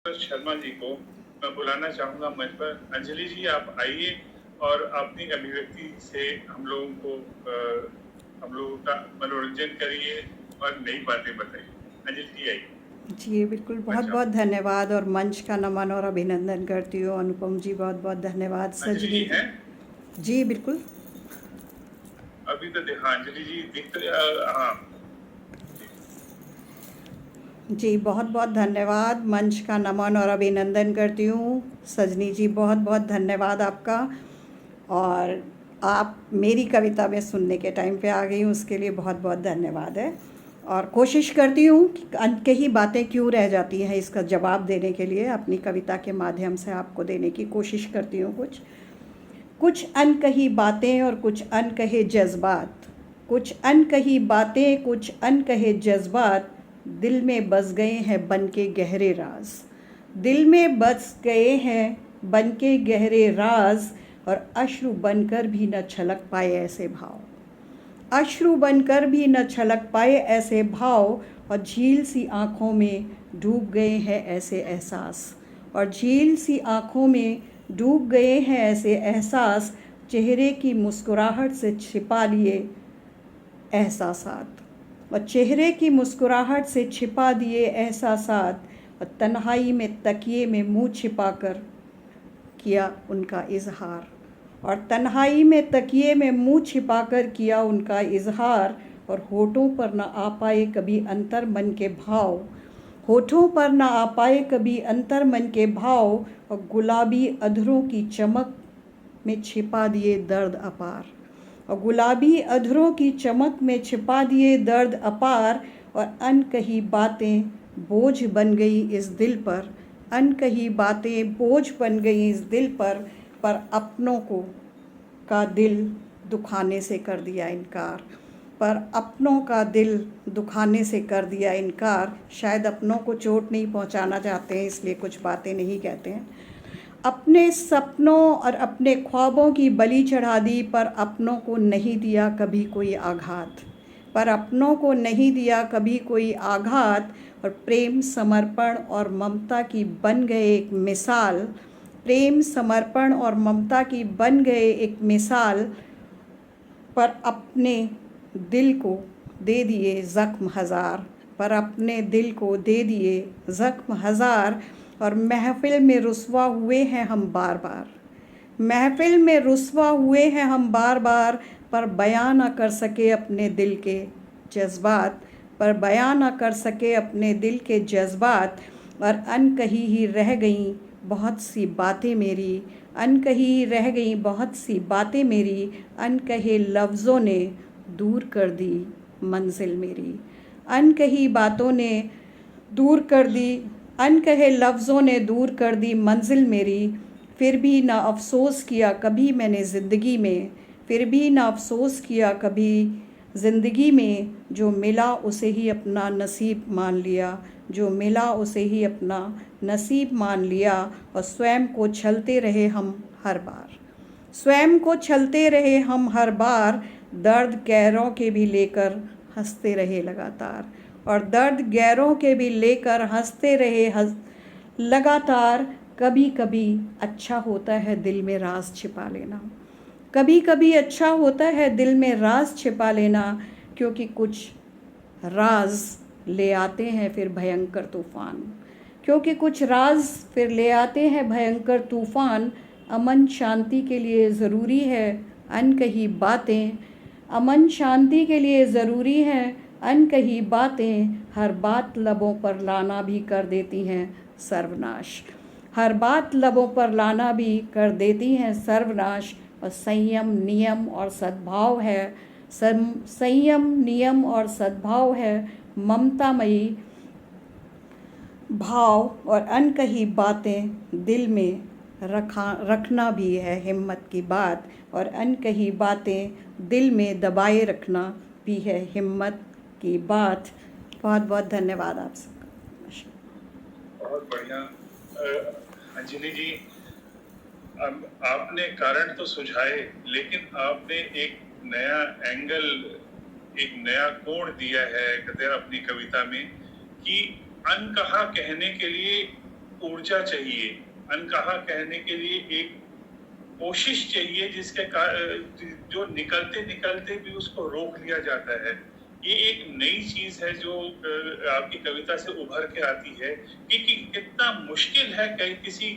शर्मा जी को मैं बुलाना चाहूँगा मंच पर। अंजलि जी, आप आइए और अपनी अभिव्यक्ति से हम लोगों का मनोरंजन करिए और नई बातें बताइए। अंजलि जी आइए। जी बिल्कुल, बहुत बहुत धन्यवाद और मंच का नमन और अभिनंदन करती हूँ। अनुपम जी बहुत बहुत धन्यवाद। अंजलि सजनी जी हैं? जी बिल्कुल। अभी तो हाँ, अंजलि जी दिख हाँ जी बहुत बहुत धन्यवाद। मंच का नमन और अभिनंदन करती हूँ। सजनी जी बहुत बहुत धन्यवाद आपका। और आप मेरी कविता में सुनने के टाइम पे आ गई हूँ, उसके लिए बहुत बहुत धन्यवाद है। और कोशिश करती हूँ कि अनकही बातें क्यों रह जाती हैं, इसका जवाब देने के लिए अपनी कविता के माध्यम से आपको देने की कोशिश करती हूँ। कुछ अनकही बातें और कुछ अनकहे जज्बात, कुछ अनकही बातें कुछ अनकहे जज्बात, दिल में बस गए हैं बन के गहरे राज। दिल में बस गए हैं बन के गहरे राज, और अश्रु बनकर भी न छलक पाए ऐसे भाव। अश्रु बनकर भी न छलक पाए ऐसे भाव, और झील सी आँखों में डूब गए हैं ऐसे एहसास। और झील सी आँखों में डूब गए हैं ऐसे एहसास, चेहरे की मुस्कुराहट से छिपा लिए एहसासात। और चेहरे की मुस्कुराहट से छिपा दिए एहसासात, और तन्हाई में तकिए में मुंह छिपाकर किया उनका इजहार। और तन्हाई में तकिए में मुंह छिपाकर किया उनका इजहार, और होठों पर न आ पाए कभी अंतर मन के भाव। होठों पर न आ पाए कभी अंतर मन के भाव, और गुलाबी अधरों की चमक में छिपा दिए दर्द अपार। और गुलाबी अधरों की चमक में छिपा दिए दर्द अपार, और अनकही बातें बोझ बन गई इस दिल पर। अनकही बातें बोझ बन गई इस दिल पर अपनों का दिल दुखाने से कर दिया इनकार। पर अपनों का दिल दुखाने से कर दिया इनकार। शायद अपनों को चोट नहीं पहुंचाना चाहते हैं, इसलिए कुछ बातें नहीं कहते हैं। अपने सपनों और अपने ख्वाबों की बलि चढ़ा दी, पर अपनों को नहीं दिया कभी कोई आघात। पर अपनों को नहीं दिया कभी कोई आघात, और प्रेम समर्पण और ममता की बन गए एक मिसाल। प्रेम समर्पण और ममता की बन गए एक मिसाल, पर अपने दिल को दे दिए ज़ख्म हज़ार। पर अपने दिल को दे दिए ज़ख्म हज़ार, और महफ़िल में रुसवा हुए हैं हम बार बार। महफ़िल में रुसवा हुए हैं हम बार बार, पर बयां न कर सके अपने दिल के जज्बात। पर बयां न कर सके अपने दिल के जज्बात, और अनकही ही रह गईं बहुत सी बातें मेरी। अनकही रह गईं बहुत सी बातें मेरी, अनकहे लफ्ज़ों ने दूर कर दी मंजिल मेरी। अनकही बातों ने दूर कर दी, अनकहे लफ्ज़ों ने दूर कर दी मंजिल मेरी। फिर भी ना अफ़सोस किया कभी मैंने ज़िंदगी में। फिर भी ना अफ़सोस किया कभी ज़िंदगी में, जो मिला उसे ही अपना नसीब मान लिया। जो मिला उसे ही अपना नसीब मान लिया, और स्वयं को छलते रहे हम हर बार। स्वयं को छलते रहे हम हर बार, दर्द गैरों के भी लेकर हंसते रहे लगातार। और दर्द गैरों के भी लेकर हंसते रहे लगातार। कभी कभी अच्छा होता है दिल में राज छिपा लेना। कभी कभी अच्छा होता है दिल में राज छिपा लेना, क्योंकि कुछ राज ले आते हैं फिर भयंकर तूफ़ान। क्योंकि कुछ राज फिर ले आते हैं भयंकर तूफ़ान। अमन शांति के लिए ज़रूरी है अनकही बातें। अमन शांति के लिए ज़रूरी है अनकही बातें। हर बात लबों पर लाना भी कर देती हैं सर्वनाश। हर बात लबों पर लाना भी कर देती हैं सर्वनाश। और संयम नियम और सद्भाव है, संयम नियम और सद्भाव है ममतामयी भाव। और अनकही बातें दिल में रखना भी है हिम्मत की बात। और अनकही बातें दिल में दबाए रखना भी है हिम्मत की बात। बहुत बहुत धन्यवाद आप सबका। बहुत बढ़िया। अंजलि जी, आपने कारण तो सुझाए, लेकिन आपने एक नया एंगल, एक नया कोण दिया है अपनी कविता में, कि अनकहा कहने के लिए ऊर्जा चाहिए, अनकहा कहने के लिए एक कोशिश चाहिए जिसके जो निकलते निकलते भी उसको रोक लिया जाता है। ये एक नई चीज है जो आपकी कविता से उभर के आती है कि कितना मुश्किल है कहीं किसी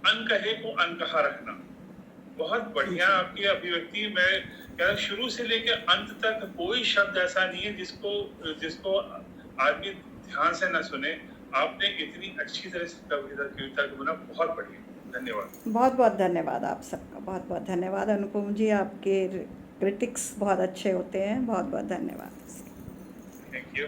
अनकहे को अनकहा रखना। बहुत बढ़िया जी आपकी अभिव्यक्ति। मैं कह रहा शुरू से लेकर अंत तक कोई शब्द ऐसा नहीं है जिसको जिसको आदमी ध्यान से न सुने। आपने इतनी अच्छी तरह से कविता को बना, बहुत बढ़िया, धन्यवाद। बहुत बहुत धन्यवाद आप सबका, बहुत बहुत धन्यवाद अनुपम जी, आपके क्रिटिक्स बहुत अच्छे होते हैं, बहुत बहुत धन्यवाद। Thank you.